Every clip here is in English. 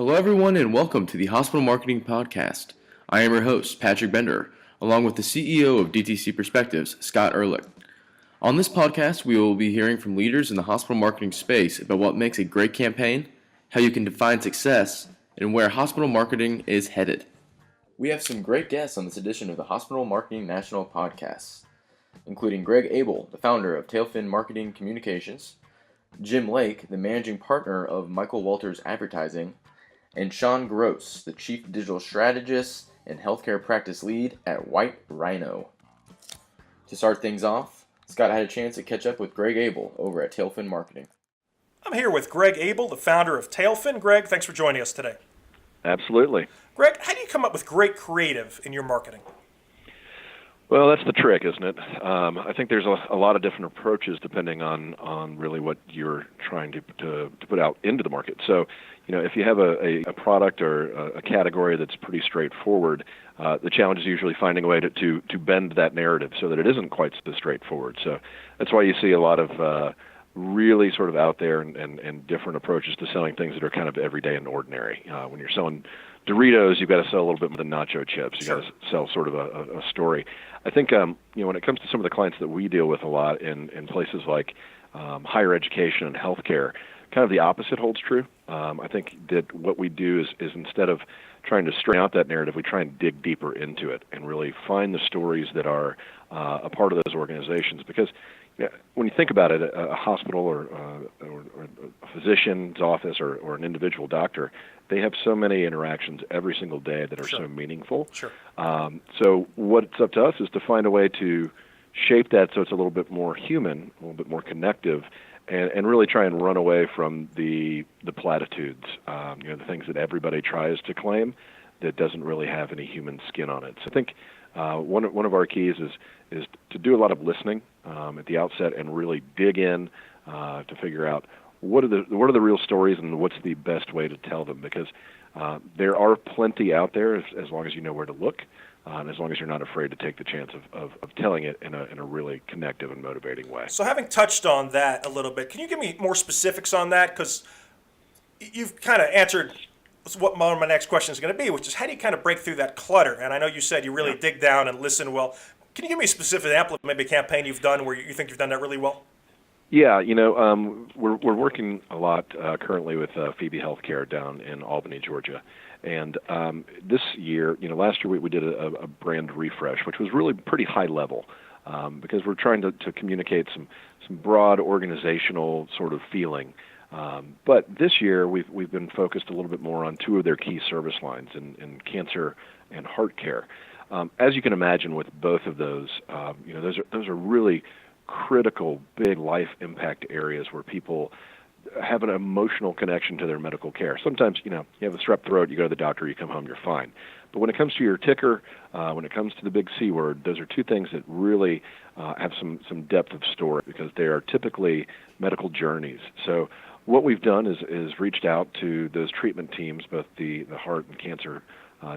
Hello, everyone, and welcome to the Hospital Marketing Podcast. I am your host, Patrick Bender, along with the CEO of DTC Perspectives, Scott Ehrlich. On this podcast, we will be hearing from leaders in the hospital marketing space about what makes a great campaign, how you can define success, and where hospital marketing is headed. We have some great guests on this edition of the Hospital Marketing National Podcast, including Greg Abel, the founder of Tailfin Marketing Communications, Jim Lake, the managing partner of Michael Walters Advertising, and Shawn, the chief digital strategist and healthcare practice lead at Rhino. To start things off, Scott had a chance to catch up with Greg Abel over at Tailfin Marketing. I'm here with Greg Abel, the founder of Tailfin. Greg, thanks for joining us today. Absolutely. Greg, how do you come up with great creative in your marketing? Well, that's the trick, isn't it? I think there's a lot of different approaches depending on really what you're trying to put out into the market. So, if you have a product or a category that's pretty straightforward, the challenge is usually finding a way to bend that narrative so that it isn't quite so straightforward. So that's why you see a lot of really sort of out there and different approaches to selling things that are kind of everyday and ordinary. When you're selling Doritos, you've got to sell a little bit more than nacho chips. You've got to sell sort of a story. I think, when it comes to some of the clients that we deal with a lot in places like higher education and healthcare, kind of the opposite holds true. I think that what we do is instead of trying to straighten out that narrative, we try and dig deeper into it and really find the stories that are a part of those organizations. Because when you think about it, a hospital or a physician's office or an individual doctor, they have so many interactions every single day that are so meaningful. Sure. So what's up to us is to find a way to shape that so it's a little bit more human, a little bit more connective, and really try and run away from the platitudes, the things that everybody tries to claim that doesn't really have any human skin on it. So I think one of our keys is to do a lot of listening at the outset and really dig in to figure out what are the real stories and what's the best way to tell them, because there are plenty out there as long as you know where to look, and as long as you're not afraid to take the chance of telling it in a really connective and motivating way. So having touched on that a little bit, can you give me more specifics on that? Because you've kind of answered what my next question is going to be, which is how do you kind of break through that clutter? And I know you said you really dig down and listen well. Can you give me a specific example of maybe a campaign you've done where you think you've done that really well? Yeah, we're working a lot currently with Phoebe Healthcare down in Albany, Georgia. And this year, last year we did a brand refresh, which was really pretty high level because we're trying to communicate some broad organizational sort of feeling. But this year we've been focused a little bit more on two of their key service lines in cancer and heart care. As you can imagine, with both of those, those are really critical, big life impact areas where people have an emotional connection to their medical care. Sometimes, you have a strep throat, you go to the doctor, you come home, you're fine. But when it comes to your ticker, when it comes to the big C word, those are two things that really have some depth of story because they are typically medical journeys. So what we've done is reached out to those treatment teams, both the heart and cancer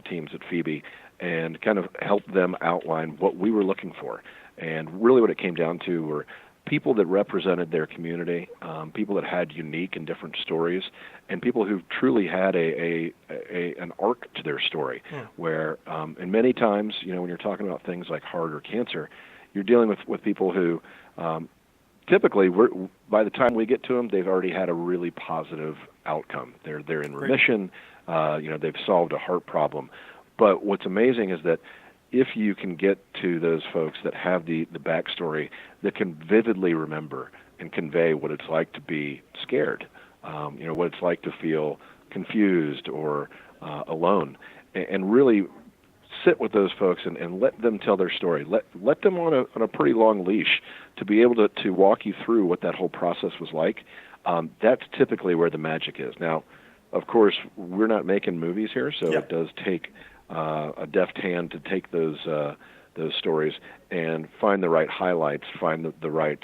teams at Phoebe, and kind of helped them outline what we were looking for. And really what it came down to were people that represented their community, people that had unique and different stories, and people who truly had an arc to their story, where, and many times, when you're talking about things like heart or cancer, you're dealing with people who typically, by the time we get to them, they've already had a really positive outcome. They're in remission, they've solved a heart problem. But what's amazing is that if you can get to those folks that have the backstory that can vividly remember and convey what it's like to be scared, what it's like to feel confused or alone, and really sit with those folks and let them tell their story. Let them on a pretty long leash to be able to walk you through what that whole process was like. That's typically where the magic is. Now, of course, we're not making movies here, so it does take a deft hand to take those stories and find the right highlights, find the right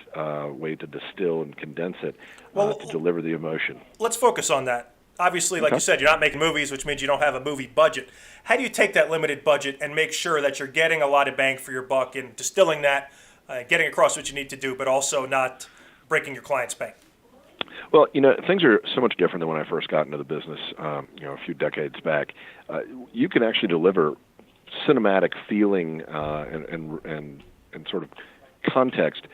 way to distill and condense it to deliver the emotion. Let's focus on that. Obviously, like you said, you're not making movies, which means you don't have a movie budget. How do you take that limited budget and make sure that you're getting a lot of bang for your buck and distilling that, getting across what you need to do, but also not breaking your client's bank? Well, things are so much different than when I first got into the business, a few decades back. You can actually deliver cinematic feeling and sort of context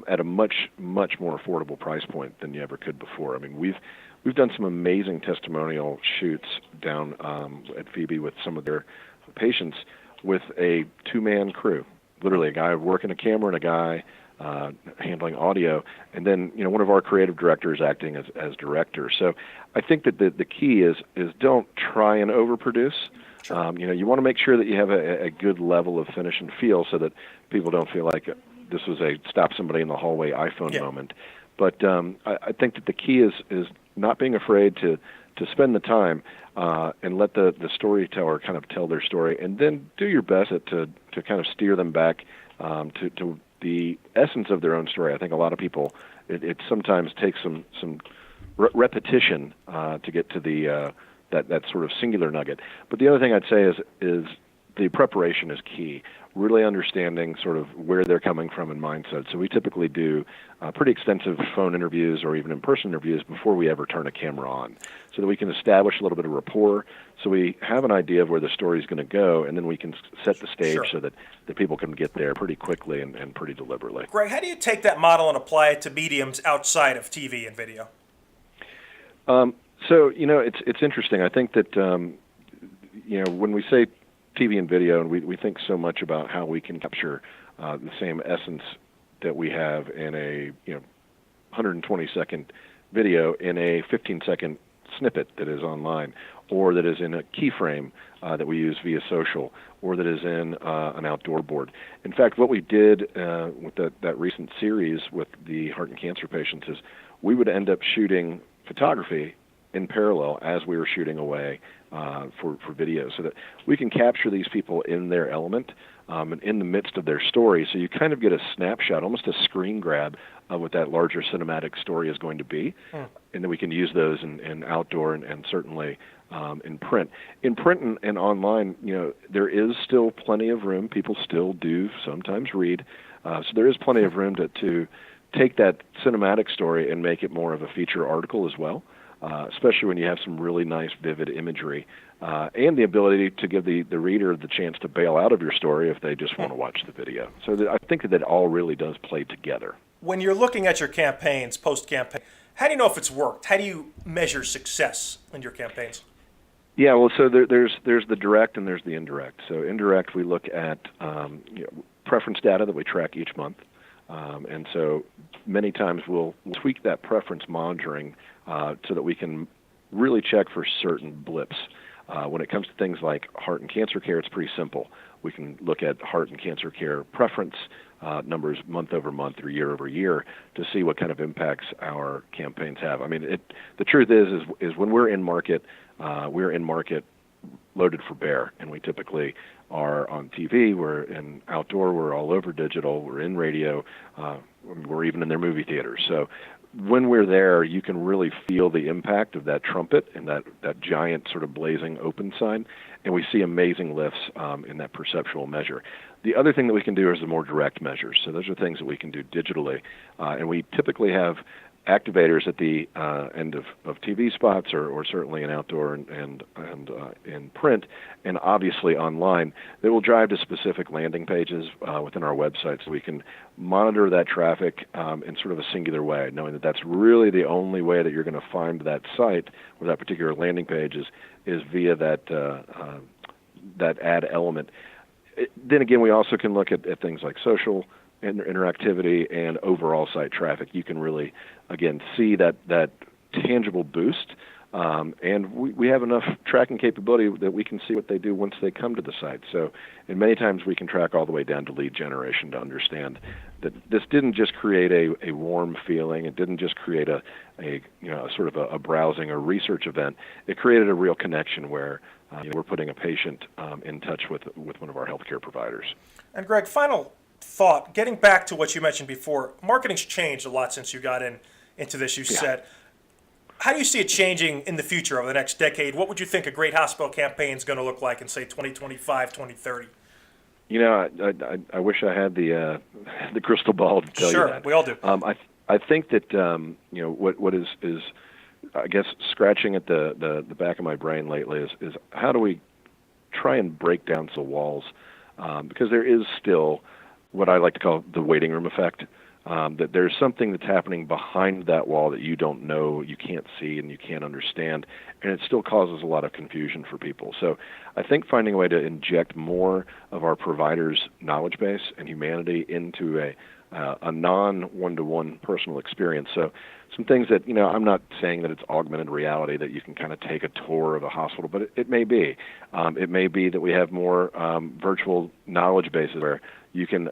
at a much more affordable price point than you ever could before. I mean, we've done some amazing testimonial shoots down at Phoebe with some of their patients with a two-man crew, literally a guy working a camera and a guy handling audio, and then one of our creative directors acting as director. So I think that the key is don't try and overproduce. Sure. You want to make sure that you have a good level of finish and feel so that people don't feel like this was a stop somebody in the hallway iPhone moment. But I think that the key is not being afraid to spend the time and let the storyteller kind of tell their story, and then do your best to kind of steer them back to the essence of their own story. I think a lot of people, it sometimes takes some repetition to get to the that sort of singular nugget. But the other thing I'd say is the preparation is key. Really understanding sort of where they're coming from in mindset. So we typically do pretty extensive phone interviews or even in-person interviews before we ever turn a camera on, so that we can establish a little bit of rapport, so we have an idea of where the story is going to go, and then we can set the stage Sure. so that the people can get there pretty quickly and pretty deliberately. Greg, how do you take that model and apply it to mediums outside of TV and video? So it's interesting. I think that when we say TV and video, and we think so much about how we can capture the same essence that we have in a 120-second video in a 15-second snippet that is online, or that is in a keyframe that we use via social, or that is in an outdoor board. In fact, what we did with that recent series with the heart and cancer patients is we would end up shooting photography in parallel as we were shooting away for video, so that we can capture these people in their element and in the midst of their story. So you kind of get a snapshot, almost a screen grab of what that larger cinematic story is going to be. And then we can use those in outdoor and certainly in print. In print and online, there is still plenty of room. People still do sometimes read. So there is plenty of room to take that cinematic story and make it more of a feature article as well. Especially when you have some really nice, vivid imagery, and the ability to give the reader the chance to bail out of your story if they just want to watch the video. So I think that all really does play together. When you're looking at your campaigns, post-campaign, how do you know if it's worked? How do you measure success in your campaigns? Yeah, well, so there's the direct and there's the indirect. So indirect, we look at preference data that we track each month. And so many times we'll tweak that preference monitoring so that we can really check for certain blips. When it comes to things like heart and cancer care, it's pretty simple. We can look at heart and cancer care preference numbers month over month or year over year to see what kind of impacts our campaigns have. I mean, the truth is when we're in market loaded for bear, and we typically are on TV, we're in outdoor, we're all over digital, we're in radio, we're even in their movie theaters. So when we're there, you can really feel the impact of that trumpet and that giant sort of blazing open sign, and we see amazing lifts in that perceptual measure. The other thing that we can do is the more direct measures. So those are things that we can do digitally, and we typically have activators at the end of TV spots, or certainly in outdoor and in print, and obviously online, that will drive to specific landing pages within our website, so we can monitor that traffic in sort of a singular way, knowing that that's really the only way that you're going to find that site or that particular landing page is via that ad element. Then again, we also can look at things like social interactivity and overall site traffic. You can really, again, see that tangible boost, and we have enough tracking capability that we can see what they do once they come to the site. So, and many times we can track all the way down to lead generation to understand that this didn't just create a warm feeling. It didn't just create a sort of a browsing or research event. It created a real connection where we're putting a patient in touch with one of our healthcare providers. And Greg, final thought, getting back to what you mentioned before, marketing's changed a lot since you got into this, you said. How do you see it changing in the future over the next decade? What would you think a great hospital campaign is going to look like in, say, 2025, 2030? I wish I had the crystal ball to tell you that. Sure, we all do. I think that what is I guess scratching at the back of my brain lately is how do we try and break down some walls, because there is still what I like to call the waiting room effect. That there's something that's happening behind that wall that you don't know, you can't see, and you can't understand, and it still causes a lot of confusion for people. So I think finding a way to inject more of our providers' knowledge base and humanity into a non-one-to-one personal experience. So some things that, I'm not saying that it's augmented reality, that you can kind of take a tour of a hospital, but it may be. It may be that we have more virtual knowledge bases where you can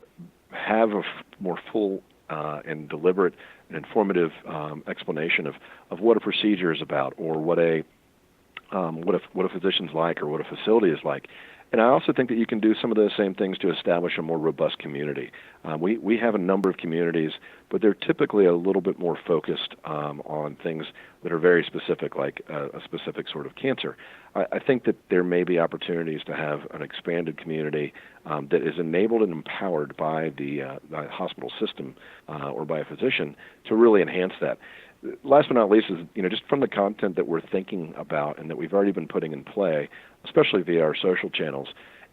have a more full and deliberate and informative explanation of what a procedure is about, or what a physician's like, or what a facility is like. And I also think that you can do some of those same things to establish a more robust community. We have a number of communities, but they're typically a little bit more focused on things that are very specific, like a specific sort of cancer. I think that there may be opportunities to have an expanded community that is enabled and empowered by the hospital system or by a physician to really enhance that. Last but not least is, just from the content that we're thinking about and that we've already been putting in play, especially via our social channels,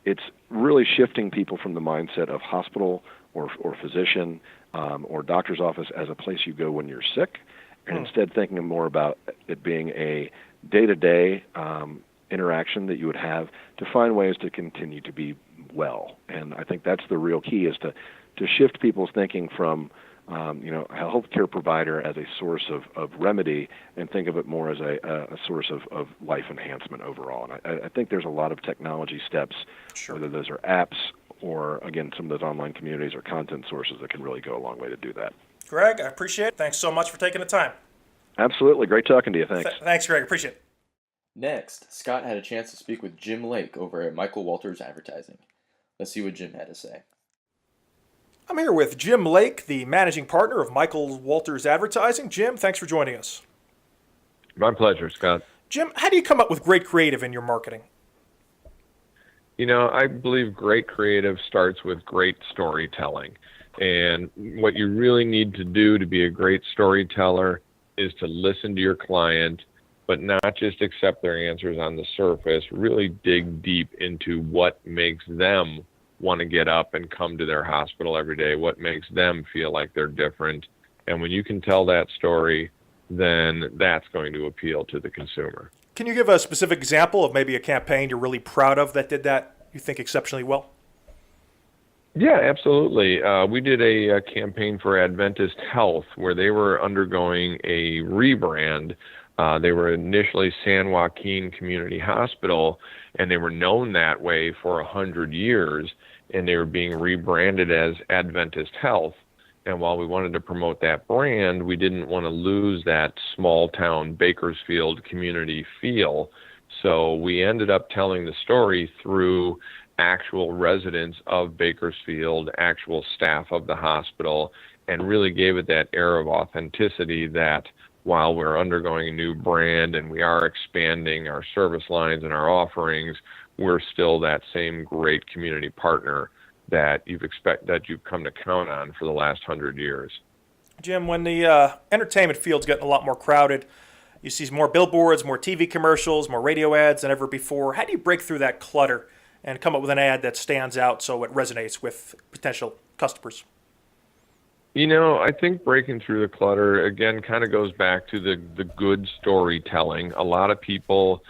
it's really shifting people from the mindset of hospital or physician or doctor's office as a place you go when you're sick, and instead thinking more about it being a day-to-day interaction that you would have to find ways to continue to be well. And I think that's the real key, is to shift people's thinking from a healthcare provider as a source of remedy, and think of it more as a source of life enhancement overall. And I think there's a lot of technology steps, Sure. whether those are apps or, again, some of those online communities or content sources that can really go a long way to do that. Greg, I appreciate it. Thanks so much for taking the time. Absolutely. Great talking to you. Thanks. Thanks, Greg. Appreciate it. Next, Scott had a chance to speak with Jim Lake over at Michael Walters Advertising. Let's see what Jim had to say. I'm here with Jim Lake, the managing partner of Michael Walters Advertising. Jim, thanks for joining us. My pleasure, Scott. Jim, how do you come up with great creative in your marketing? I believe great creative starts with great storytelling. And what you really need to do to be a great storyteller is to listen to your client, but not just accept their answers on the surface. Really dig deep into what makes them want to get up and come to their hospital every day, what makes them feel like they're different. And when you can tell that story, then that's going to appeal to the consumer. Can you give a specific example of maybe a campaign you're really proud of that did that, you think, exceptionally well? Yeah, absolutely. We did a campaign for Adventist Health where they were undergoing a rebrand. They were initially San Joaquin Community Hospital, and they were known that way for 100 years, and they were being rebranded as Adventist Health. And while we wanted to promote that brand, we didn't want to lose that small town Bakersfield community feel. So we ended up telling the story through actual residents of Bakersfield, actual staff of the hospital, and really gave it that air of authenticity that while we're undergoing a new brand and we are expanding our service lines and our offerings, we're still that same great community partner that you've come to count on for the last 100 years. Jim, when the entertainment field's getting a lot more crowded, you see more billboards, more TV commercials, more radio ads than ever before. How do you break through that clutter and come up with an ad that stands out so it resonates with potential customers? I think breaking through the clutter, again, kind of goes back to the good storytelling. A lot of people,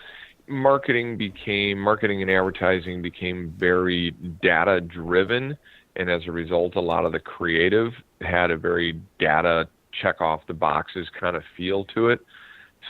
marketing and advertising became very data-driven, and as a result, a lot of the creative had a very data check-off-the-boxes kind of feel to it.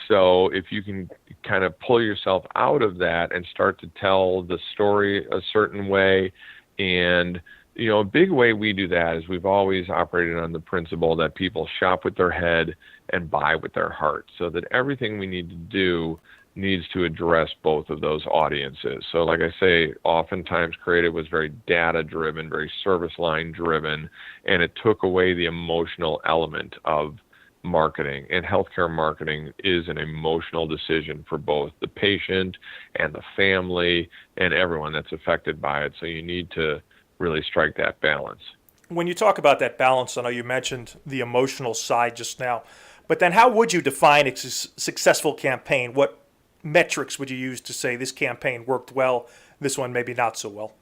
So if you can kind of pull yourself out of that and start to tell the story a certain way, and a big way we do that is we've always operated on the principle that people shop with their head and buy with their heart, so that everything we need to do needs to address both of those audiences. So like I say, oftentimes creative was very data-driven, very service line-driven, and it took away the emotional element of marketing. And healthcare marketing is an emotional decision for both the patient and the family and everyone that's affected by it. So you need to really strike that balance. When you talk about that balance, I know you mentioned the emotional side just now, but then how would you define a successful campaign? What metrics would you use to say this campaign worked well, this one maybe not so well?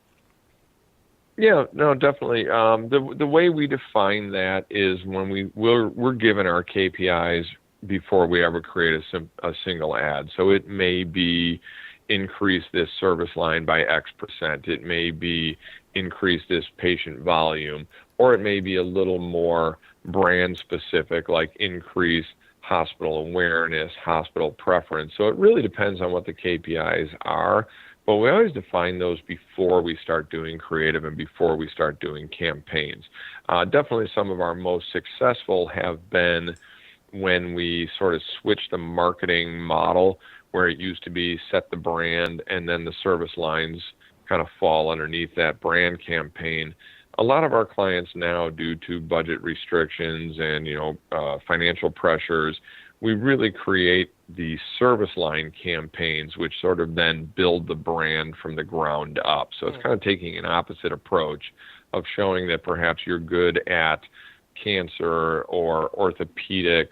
Yeah, no, definitely. The way we define that is when we're given our KPIs before we ever create a single ad. So it may be increase this service line by X percent. It may be increase this patient volume, or it may be a little more brand specific, like increase hospital awareness, hospital preference. So it really depends on what the KPIs are. But we always define those before we start doing creative and before we start doing campaigns. Definitely some of our most successful have been when we sort of switched the marketing model, where it used to be set the brand and then the service lines kind of fall underneath that brand campaign. A lot of our clients now, due to budget restrictions and financial pressures, we really create the service line campaigns, which sort of then build the brand from the ground up. So it's kind of taking an opposite approach of showing that perhaps you're good at cancer or orthopedics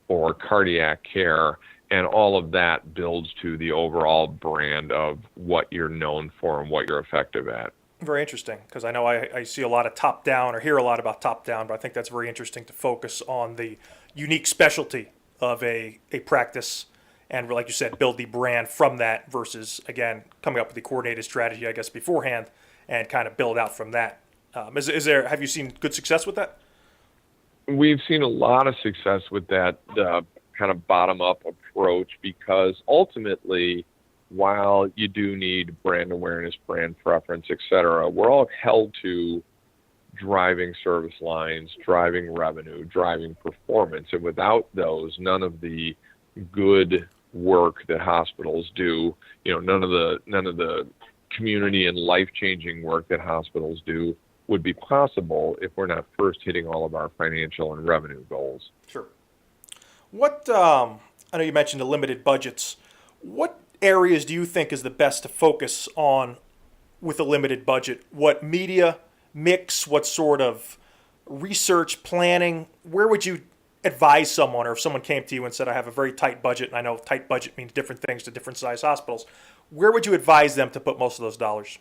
or cardiac care, and all of that builds to the overall brand of what you're known for and what you're effective at. Very interesting, because I know I see a lot of top-down or hear a lot about top-down, but I think that's very interesting to focus on the unique specialty of a practice and, like you said, build the brand from that versus, again, coming up with the coordinated strategy, I guess, beforehand and kind of build out from that. Have you seen good success with that? We've seen a lot of success with that kind of bottom-up approach, because ultimately, while you do need brand awareness, brand preference, et cetera, we're all held to driving service lines, driving revenue, driving performance. And without those, none of the good work that hospitals do, none of the community and life-changing work that hospitals do would be possible if we're not first hitting all of our financial and revenue goals. Sure. I know you mentioned the limited budgets. What areas do you think is the best to focus on with a limited budget? What media mix, what sort of research planning? Where would you advise someone, or if someone came to you and said, I have a very tight budget, and I know tight budget means different things to different size hospitals, where would you advise them to put most of those dollars?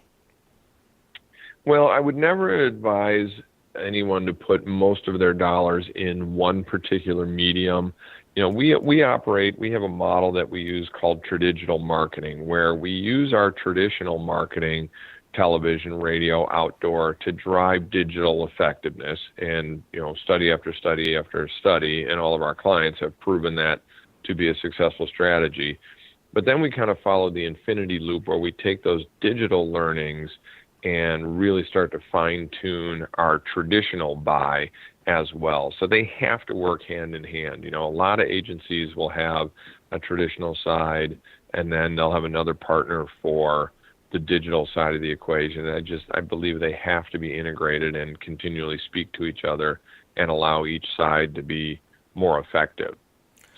Well, I would never advise anyone to put most of their dollars in one particular medium. We have a model that we use called tradigital marketing, where we use our traditional marketing, television, radio, outdoor, to drive digital effectiveness. And, study after study after study, and all of our clients have proven that to be a successful strategy. But then we kind of follow the infinity loop, where we take those digital learnings and really start to fine-tune our traditional buy as well. So they have to work hand in hand. A lot of agencies will have a traditional side, and then they'll have another partner for the digital side of the equation. I believe they have to be integrated and continually speak to each other and allow each side to be more effective.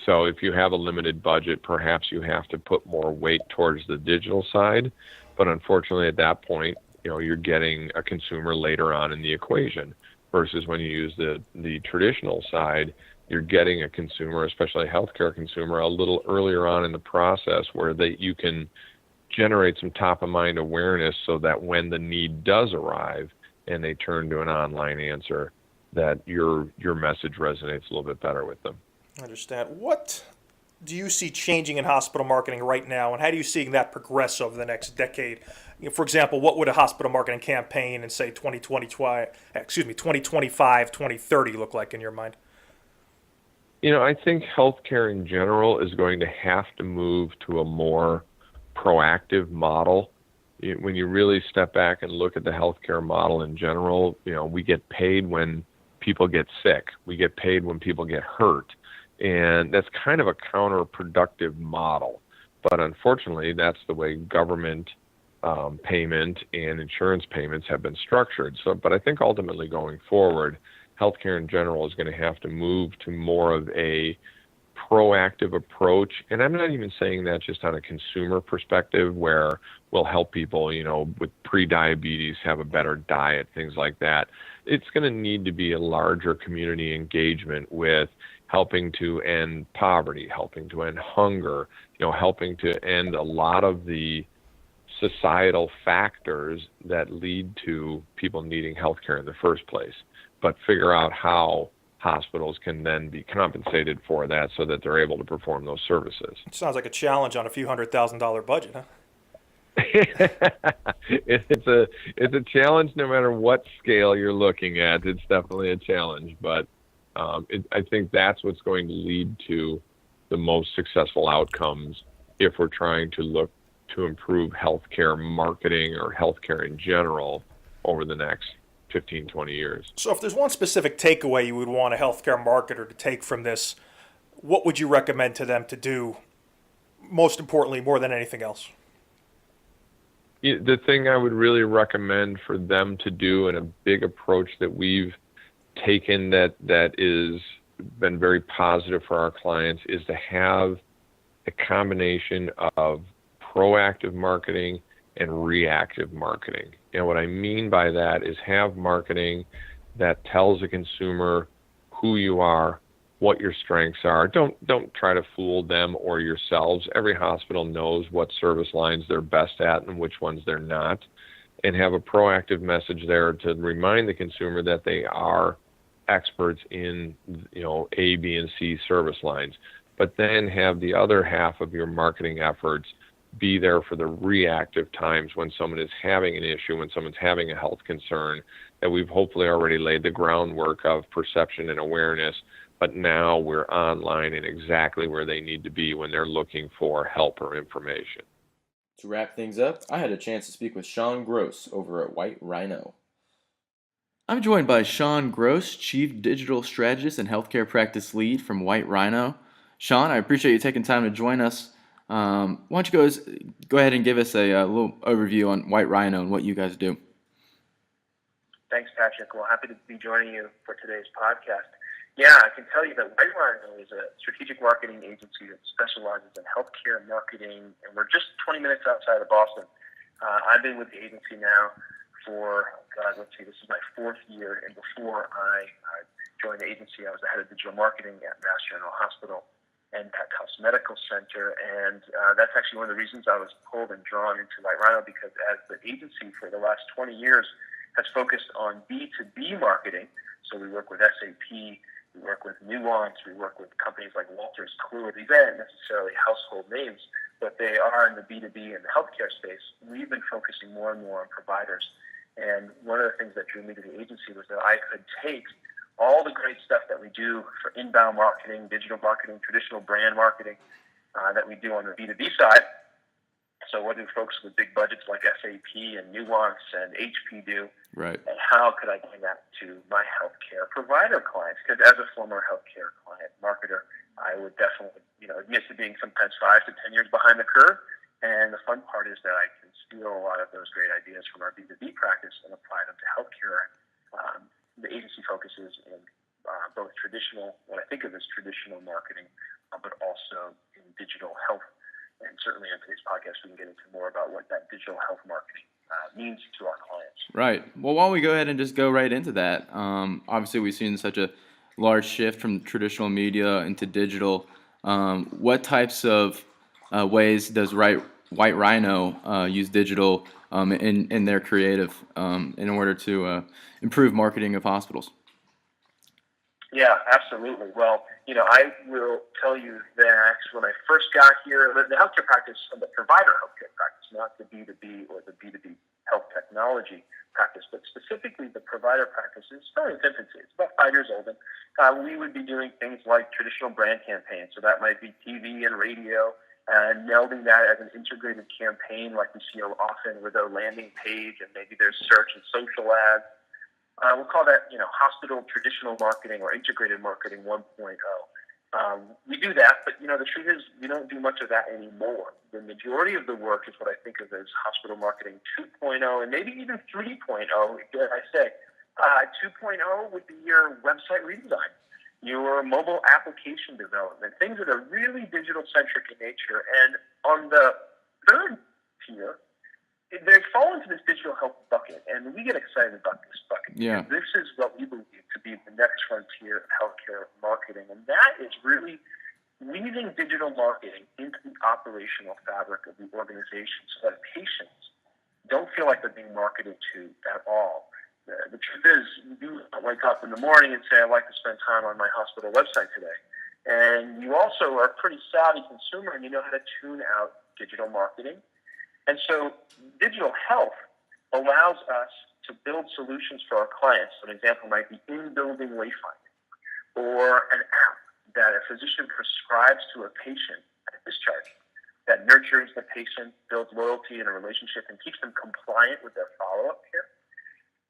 So if you have a limited budget, perhaps you have to put more weight towards the digital side. But unfortunately, at that point, you're getting a consumer later on in the equation, versus when you use the traditional side, you're getting a consumer, especially a healthcare consumer, a little earlier on in the process, where you can generate some top-of-mind awareness, so that when the need does arrive and they turn to an online answer, that your message resonates a little bit better with them. I understand. What do you see changing in hospital marketing right now, and how do you see that progress over the next decade? For example, what would a hospital marketing campaign in, say, 2025, 2030 look like in your mind? I think healthcare in general is going to have to move to a more proactive model. When you really step back and look at the healthcare model in general, we get paid when people get sick. We get paid when people get hurt. And that's kind of a counterproductive model. But unfortunately, that's the way government payment and insurance payments have been structured. But I think ultimately going forward, healthcare in general is going to have to move to more of a proactive approach. And I'm not even saying that just on a consumer perspective where we'll help people, with pre-diabetes have a better diet, things like that. It's going to need to be a larger community engagement with helping to end poverty, helping to end hunger, helping to end a lot of the societal factors that lead to people needing healthcare in the first place, but figure out how hospitals can then be compensated for that so that they're able to perform those services. It sounds like a challenge on a few $100,000 budget, huh? It's a challenge no matter what scale you're looking at. It's definitely a challenge, but I think that's what's going to lead to the most successful outcomes if we're trying to look to improve healthcare marketing or healthcare in general over the next 15, 20 years. So if there's one specific takeaway you would want a healthcare marketer to take from this, what would you recommend to them to do, most importantly, more than anything else? The thing I would really recommend for them to do, and a big approach that we've taken that is been very positive for our clients, is to have a combination of proactive marketing and reactive marketing. And what I mean by that is have marketing that tells the consumer who you are, what your strengths are. Don't try to fool them or yourselves. Every hospital knows what service lines they're best at and which ones they're not. And have a proactive message there to remind the consumer that they are experts in, A, B, and C service lines. But then have the other half of your marketing efforts be there for the reactive times when someone is having an issue, when someone's having a health concern, that we've hopefully already laid the groundwork of perception and awareness, but now we're online and exactly where they need to be when they're looking for help or information. To wrap things up, I had a chance to speak with Shawn Gross over at White Rhino. I'm joined by Shawn Gross, Chief Digital Strategist and Healthcare Practice Lead from White Rhino. Shawn, I appreciate you taking time to join us. Why don't you go ahead and give us a little overview on White Rhino and what you guys do? Thanks, Patrick. Well, happy to be joining you for today's podcast. Yeah, I can tell you that White Rhino is a strategic marketing agency that specializes in healthcare marketing, and we're just 20 minutes outside of Boston. I've been with the agency now for, this is my fourth year, and before I joined the agency, I was the head of digital marketing at Mass General Hospital and at Tufts Medical Center, and that's actually one of the reasons I was pulled and drawn into White Rhino, because as the agency for the last 20 years has focused on B2B marketing, so we work with SAP, we work with Nuance, we work with companies like Walters Kluwer. These aren't necessarily household names, but they are in the B2B and the healthcare space. We've been focusing more and more on providers, and one of the things that drew me to the agency was that I could take all the great stuff that we do for inbound marketing, digital marketing, traditional brand marketing that we do on the B2B side. So what do folks with big budgets like SAP and Nuance and HP do? Right. And how could I bring that to my healthcare provider clients? Because as a former healthcare client marketer, I would definitely, admit to being sometimes 5 to 10 years behind the curve. And the fun part is that I can steal a lot of those great ideas from our B2B practice and apply them to healthcare. The agency focuses in both traditional, what I think of as traditional marketing, but also in digital health. And certainly on today's podcast, we can get into more about what that digital health marketing means to our clients. Right. Well, why don't we go ahead and just go right into that? Obviously, we've seen such a large shift from traditional media into digital. What types of ways does White Rhino use digital in their creative in order to improve marketing of hospitals? Yeah, absolutely. Well, I will tell you that when I first got here, the healthcare practice, the provider healthcare practice, not the B2B or the B2B health technology practice, but specifically the provider practice is still in its infancy. It's about 5 years old. And we would be doing things like traditional brand campaigns. So that might be TV and radio, and melding that as an integrated campaign like we see often with a landing page, and maybe there's search and social ads. We'll call that, hospital traditional marketing or integrated marketing 1.0. We do that, but, the truth is we don't do much of that anymore. The majority of the work is what I think of as hospital marketing 2.0 and maybe even 3.0, dare I say. 2.0 would be your website redesign. your mobile application development, things that are really digital-centric in nature. And on the third tier, they fall into this digital health bucket, and we get excited about this bucket. Yeah. This is what we believe to be the next frontier of healthcare marketing, and that is really weaving digital marketing into the operational fabric of the organization so that patients don't feel like they're being marketed to at all. The truth is, you wake up in the morning and say, I'd like to spend time on my hospital website today. And you also are a pretty savvy consumer, and you know how to tune out digital marketing. And so digital health allows us to build solutions for our clients. So an example might be in-building wayfinding, or an app that a physician prescribes to a patient at discharge that nurtures the patient, builds loyalty in a relationship, and keeps them compliant with their follow-up care.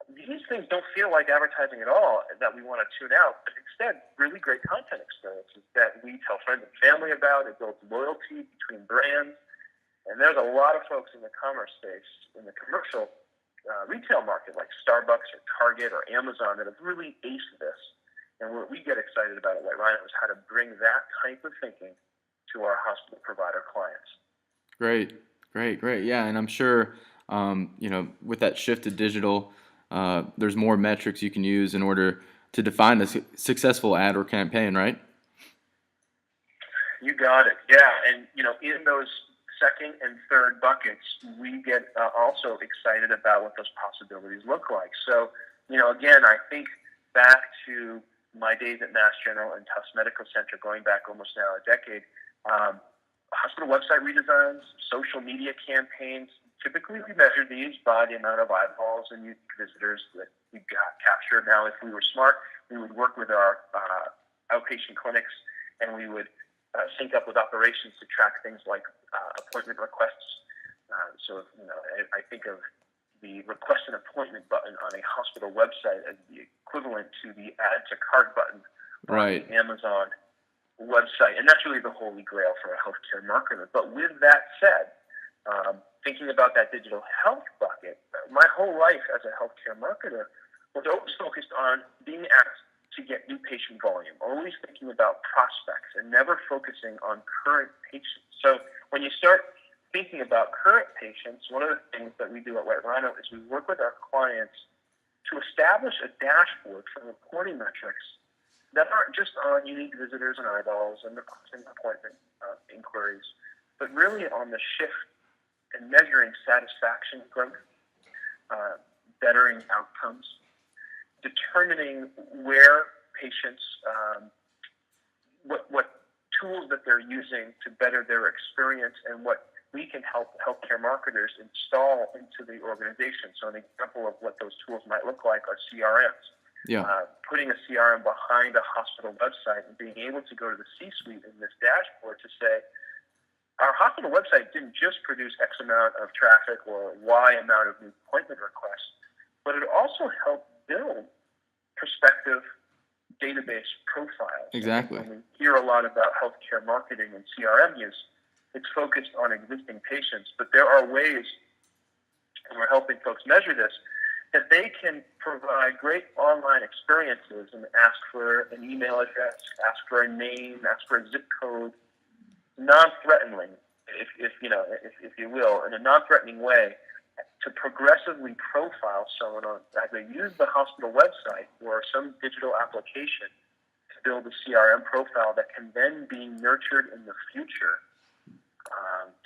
These things don't feel like advertising at all that we want to tune out, but instead really great content experiences that we tell friends and family about. It builds loyalty between brands. And there's a lot of folks in the commerce space, in the commercial retail market, like Starbucks or Target or Amazon, that have really aced this. And what we get excited about at White Rhino is how to bring that type of thinking to our hospital provider clients. Great. Yeah, and I'm sure, with that shift to digital, there's more metrics you can use in order to define a successful ad or campaign, right? You got it. Yeah, and in those second and third buckets, we get also excited about what those possibilities look like. So, again, I think back to my days at Mass General and Tufts Medical Center, going back almost now a decade. Hospital website redesigns, social media campaigns. Typically, we measure these by the amount of eyeballs and unique visitors that we got captured. Now, if we were smart, we would work with our outpatient clinics, and we would sync up with operations to track things like appointment requests. So, I think of the request an appointment button on a hospital website as the equivalent to the add to cart button Right. on the Amazon website. And that's really the holy grail for a healthcare marketer. But with that said, thinking about that digital health bucket, my whole life as a healthcare marketer was always focused on being asked to get new patient volume, always thinking about prospects and never focusing on current patients. So when you start thinking about current patients, one of the things that we do at White Rhino is we work with our clients to establish a dashboard for reporting metrics that aren't just on unique visitors and eyeballs and requesting appointment inquiries, but really on the shift and measuring satisfaction growth, bettering outcomes, determining where patients, what tools that they're using to better their experience, and what we can help healthcare marketers install into the organization. So an example of what those tools might look like are CRMs. Yeah. Putting a CRM behind a hospital website and being able to go to the C-suite in this dashboard to say, our hospital website didn't just produce X amount of traffic or Y amount of new appointment requests, but it also helped build prospective database profiles. Exactly. When we hear a lot about healthcare marketing and CRM use, it's focused on existing patients, but there are ways, and we're helping folks measure this, that they can provide great online experiences and ask for an email address, ask for a name, ask for a zip code, non-threatening, if you will, in a non-threatening way, to progressively profile someone as they use the hospital website or some digital application to build a CRM profile that can then be nurtured in the future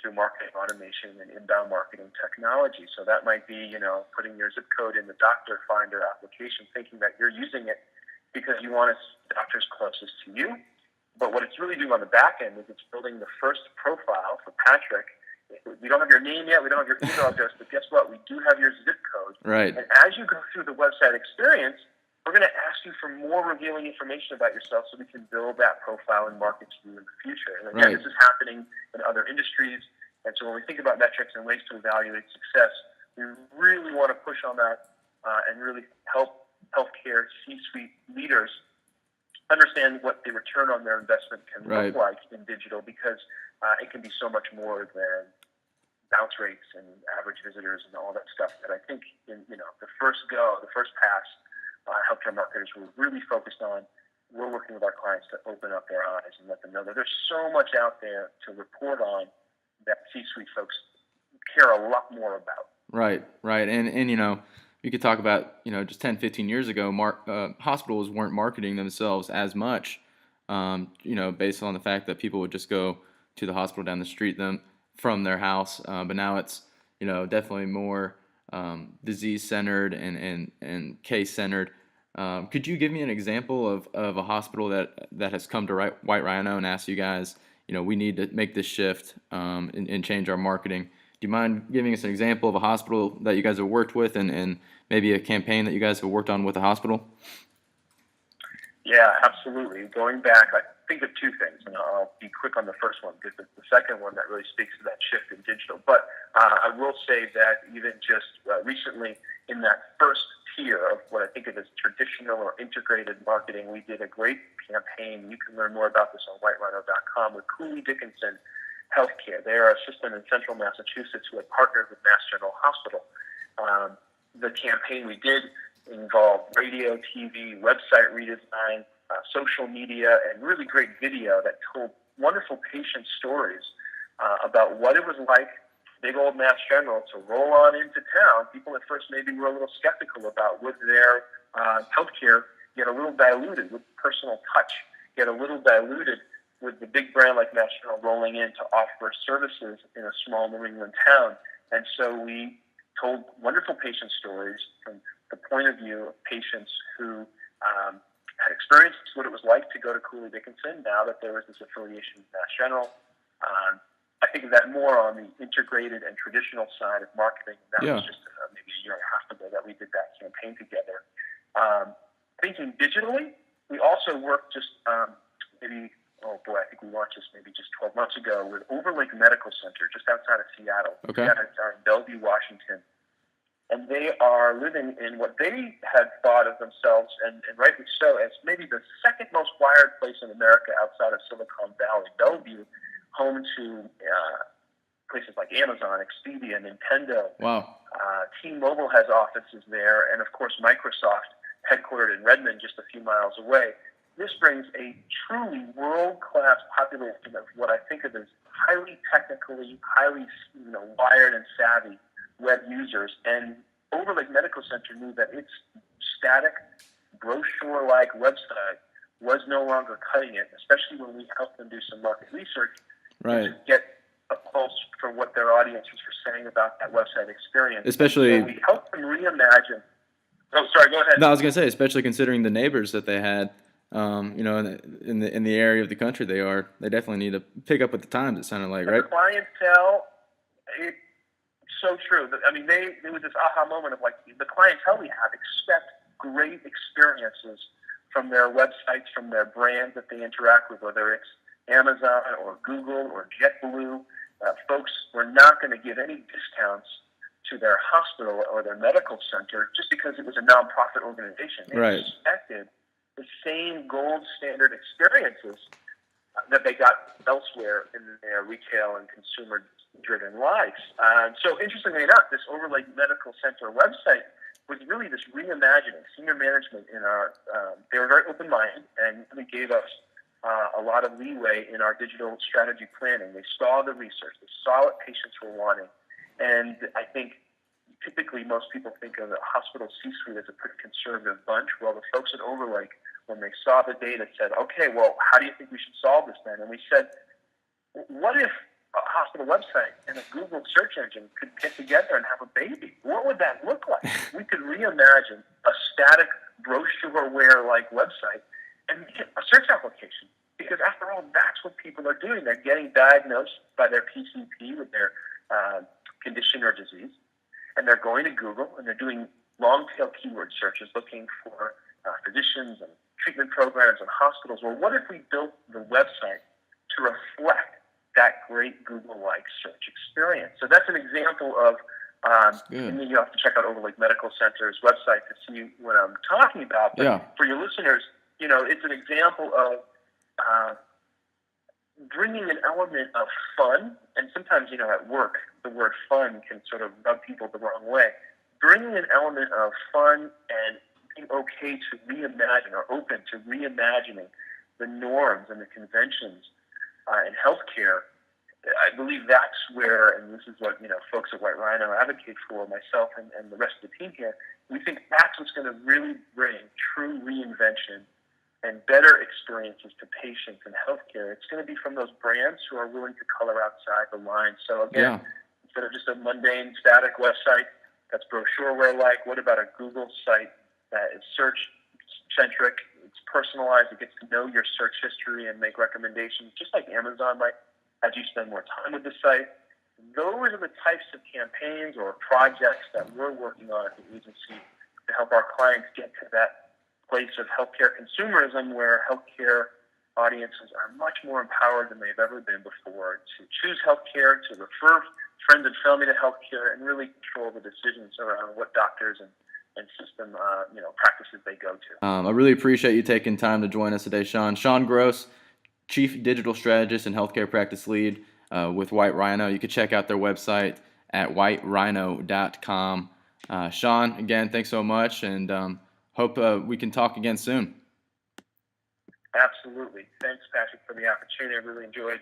through marketing automation and inbound marketing technology. So that might be, putting your zip code in the doctor finder application, thinking that you're using it because you want doctors closest to you. But what it's really doing on the back end is it's building the first profile for Patrick. We don't have your name yet, we don't have your email address, but guess what? We do have your zip code. Right. And as you go through the website experience, we're going to ask you for more revealing information about yourself so we can build that profile and market to you in the future. And again, Right. This is happening in other industries. And so when we think about metrics and ways to evaluate success, we really want to push on that and really help healthcare C-suite leaders understand what the return on their investment can Right. look like in digital, because it can be so much more than bounce rates and average visitors and all that stuff that I think in the first pass, healthcare marketers were really focused on we're working with our clients to open up their eyes and let them know that there's so much out there to report on that C-suite folks care a lot more about. Right. And you could talk about, just 10, 15 years ago, hospitals weren't marketing themselves as much, based on the fact that people would just go to the hospital down the street from their house. But now it's, definitely more disease-centered and case-centered. Could you give me an example of a hospital that has come to White Rhino and asked you guys, we need to make this shift and change our marketing? Do you mind giving us an example of a hospital that you guys have worked with and maybe a campaign that you guys have worked on with a hospital? Yeah, absolutely. Going back, I think of two things, and I'll be quick on the first one because it's the second one that really speaks to that shift in digital. But I will say that even just recently in that first tier of what I think of as traditional or integrated marketing, we did a great campaign. You can learn more about this on whiterhino.com with Cooley Dickinson Healthcare. They are a system in central Massachusetts who had partnered with Mass General Hospital. The campaign we did involved radio, TV, website redesign, social media, and really great video that told wonderful patient stories about what it was like, big old Mass General, to roll on into town. People at first maybe were a little skeptical about would their healthcare get a little diluted with personal touch, get a little diluted with the big brand like Mass General rolling in to offer services in a small New England town. And so we told wonderful patient stories from the point of view of patients who had experienced what it was like to go to Cooley Dickinson now that there was this affiliation with Mass General. I think of that more on the integrated and traditional side of marketing. That was just maybe a year and a half ago that we did that campaign together. Thinking digitally, we also worked just I think we launched this maybe just 12 months ago with Overlake Medical Center just outside of Seattle. Okay. It's in Bellevue, Washington. And they are living in what they had thought of themselves, and rightly so, as maybe the second most wired place in America outside of Silicon Valley. Bellevue, home to places like Amazon, Expedia, Nintendo. Wow. T-Mobile has offices there, and of course Microsoft, headquartered in Redmond, just a few miles away. This brings a truly world-class population of what I think of as highly technically, highly wired and savvy web users. And Overlake Medical Center knew that its static, brochure-like website was no longer cutting it, especially when we helped them do some market research to get a pulse for what their audiences were saying about that website experience. Especially, so we helped them reimagine. Oh, sorry, go ahead. No, I was going to say, especially considering the neighbors that they had, in the area of the country they definitely need to pick up with the times, it sounded like, right? The clientele, it's so true. I mean, there was this aha moment of like, the clientele we have expect great experiences from their websites, from their brands that they interact with, whether it's Amazon or Google or JetBlue. Folks were not going to give any discounts to their hospital or their medical center just because it was a nonprofit organization. They expected the same gold standard experiences that they got elsewhere in their retail and consumer-driven lives. So interestingly enough, this Overlake Medical Center website was really this reimagining. Senior management they were very open-minded and really gave us a lot of leeway in our digital strategy planning. They saw the research. They saw what patients were wanting. And I think typically most people think of the hospital C-suite as a pretty conservative bunch. Well, the folks at Overlake, when they saw the data, said, okay, well, how do you think we should solve this then? And we said, what if a hospital website and a Google search engine could get together and have a baby? What would that look like? We could reimagine a static brochure-ware-like website and make it a search application. Because after all, that's what people are doing. They're getting diagnosed by their PCP with their condition or disease, and they're going to Google, and they're doing long-tail keyword searches looking for physicians and treatment programs and hospitals. Well, what if we built the website to reflect that great Google-like search experience? So that's an example of, and then you have to check out Overlake Medical Center's website to see what I'm talking about. But for your listeners, it's an example of bringing an element of fun, and sometimes, at work, the word fun can sort of rub people the wrong way. Bringing an element of fun and being okay to reimagine or open to reimagining the norms and the conventions in healthcare. I believe that's where, and this is what folks at White Rhino advocate for, myself and the rest of the team here. We think that's what's going to really bring true reinvention and better experiences to patients in healthcare. It's going to be from those brands who are willing to color outside the lines. So again, instead of just a mundane, static website that's brochure-like, what about a Google site that is search-centric, it's personalized, it gets to know your search history and make recommendations, just like Amazon might, as you spend more time with the site. Those are the types of campaigns or projects that we're working on at the agency to help our clients get to that place of healthcare consumerism where healthcare audiences are much more empowered than they've ever been before to choose healthcare, to refer friends and family to healthcare, and really control the decisions around what doctors and system practices they go to. I really appreciate you taking time to join us today, Shawn. Shawn Gross, Chief Digital Strategist and Healthcare Practice Lead with White Rhino. You can check out their website at whiterhino.com. Shawn, again, thanks so much, and hope we can talk again soon. Absolutely. Thanks, Patrick, for the opportunity. I really enjoyed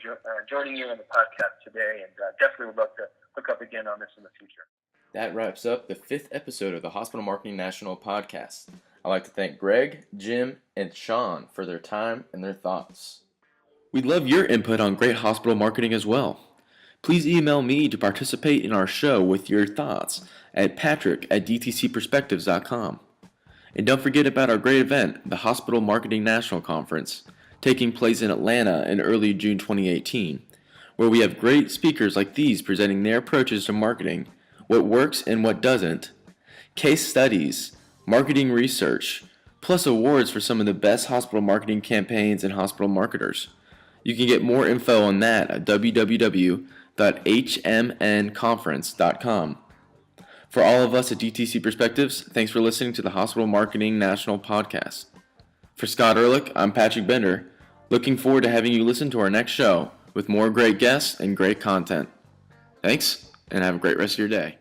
joining you on the podcast today, and definitely would love to hook up again on this in the future. That wraps up the 5th episode of the Hospital Marketing National podcast. I'd like to thank Greg, Jim, and Shawn for their time and their thoughts. We'd love your input on great hospital marketing as well. Please email me to participate in our show with your thoughts at patrick@dtcperspectives.com. And don't forget about our great event, the Hospital Marketing National Conference, taking place in Atlanta in early June 2018, where we have great speakers like these presenting their approaches to marketing, what works and what doesn't, case studies, marketing research, plus awards for some of the best hospital marketing campaigns and hospital marketers. You can get more info on that at www.hmnconference.com. For all of us at DTC Perspectives, thanks for listening to the Hospital Marketing National Podcast. For Scott Ehrlich, I'm Patrick Bender. Looking forward to having you listen to our next show with more great guests and great content. Thanks, and have a great rest of your day.